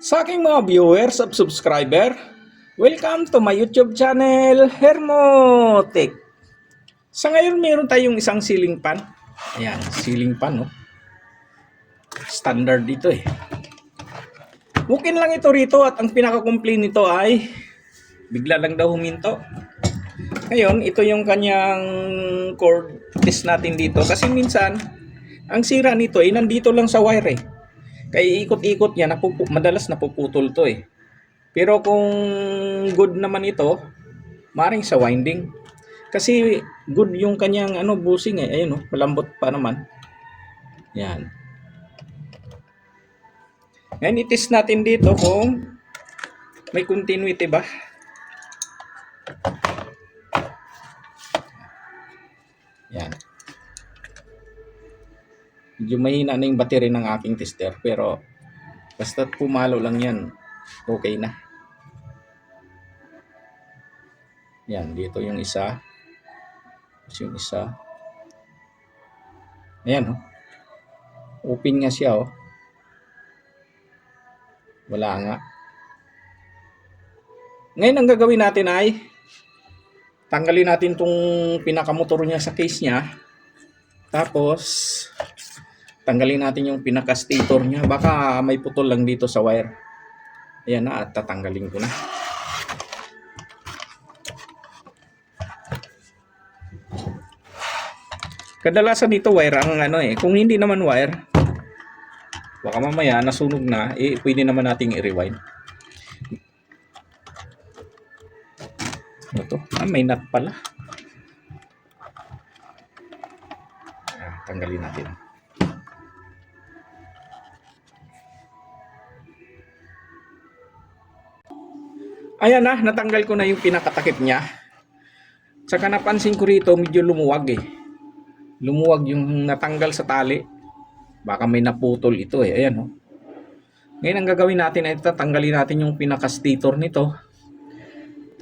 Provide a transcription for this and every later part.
Sa aking mga viewers at subscriber, welcome to my YouTube channel, Hermotech. Sa ngayon, meron tayong isang ceiling fan. Ayan, ceiling fan, no? Standard dito eh. Walk-in lang ito rito at ang pinaka-complaint nito ay bigla lang daw huminto. Ngayon, ito yung kanyang cord test natin dito. Kasi minsan, ang sira nito ay nandito lang sa wire eh. Kaya ikot-ikot niya, madalas napuputol to eh. Pero kung good naman ito, maring sa winding. Kasi good yung kanyang bushing eh. Ayun oh, malambot pa naman. Yan. Ngayon i-test natin dito kung may continuity ba. Yan. Medyo mahina na yung battery ng aking tester pero basta pumalo lang yan, okay na. Yan, dito yung isa. Yung isa. Ayan oh. Open nga siya oh. Wala nga. Ngayon ang gagawin natin ay tanggalin natin tong pinakamotor niya sa case niya. Tapos tanggalin natin yung pinaka-stator niya. Baka may putol lang dito sa wire. Ayan na at tatanggalin ko na. Kadalasan dito wire ang kung hindi naman wire, baka mamaya nasunog na, pwede naman nating i-rewind. Ito, may nut pala. Tanggalin natin. Ayan na, natanggal ko na yung pinakatakip niya. Saka napansin ko rito, medyo lumuwag eh. Lumuwag yung natanggal sa tali. Baka may naputol ito eh. Ayan oh. Ngayon ang gagawin natin ay tatanggalin natin yung pinaka-stator nito.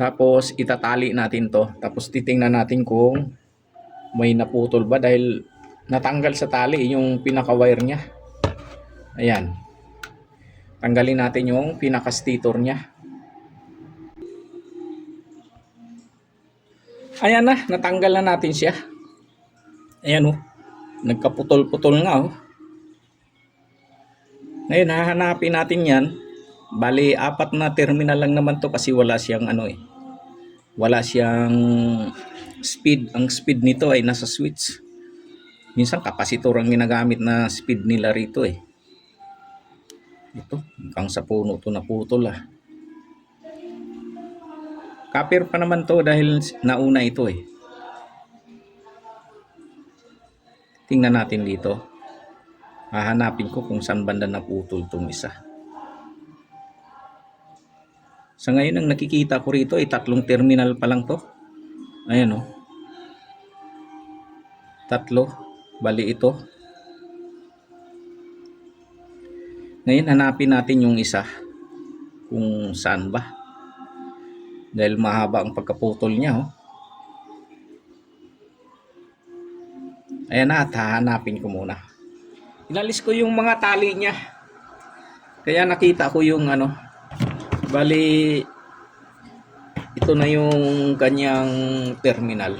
Tapos itatali natin to. Tapos titingnan natin kung may naputol ba dahil natanggal sa tali yung pinaka-wire niya. Ayan. Tanggalin natin yung pinaka-stator niya. Ayan na, natanggal na natin siya. Ayan oh. Nagkaputol-putol nga oh. Ngayon hahanapin natin yan. Bali, 4 na terminal lang naman to kasi wala siyang wala siyang speed. Ang speed nito ay nasa switch. Minsan kapasitor ang ginagamit na speed nila rito eh. Ito, hanggang sa puno to naputol ah. Copper pa naman to dahil nauna ito eh. Tingnan natin dito. Hahanapin ko kung saan banda naputol itong isa. Sa ngayon ang nakikita ko rito ay 3 terminal pa lang to. Ayan oh. 3. Bali ito. Ngayon hanapin natin yung isa. Kung saan ba. Dahil mahaba ang pagkaputol niya oh. Ayan na at hahanapin ko muna. Inalis ko yung mga tali niya. Kaya nakita ko yung bali ito na yung kanyang terminal.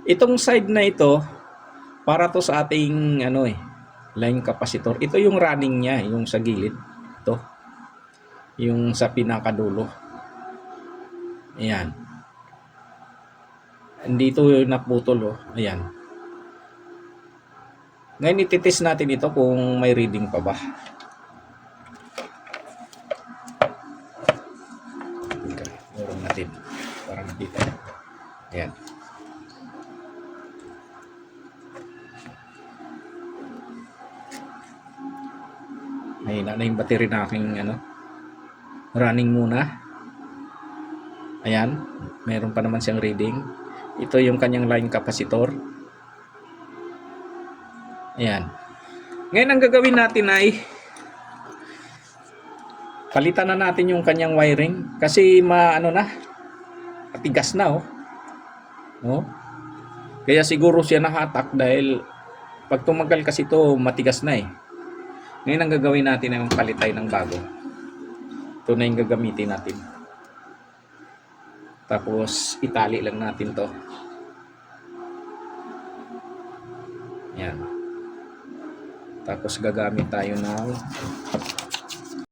Itong side na ito para to sa ating line capacitor. Ito yung running niya, yung sa gilid. Ito. Yung sa pinakadulo. Ayan. Dito yung naputol oh. Ayan. Ngayon ititest natin ito kung may reading pa ba. Okay, meron natin. Para makita. Ayan. Mahina na yung battery na aking running muna. Ayan. Meron pa naman siyang reading. Ito yung kanyang line capacitor. Ayan. Ngayon ang gagawin natin ay palitan na natin yung kanyang wiring kasi matigas na oh. Oh. Kaya siguro siya nahatak dahil pag tumagal kasi ito matigas na eh. Ngayon ang gagawin natin ay magpalit tayo ng bago. Ito na yung gagamitin natin. Tapos itali lang natin to. Yan. Tapos gagamit tayo ng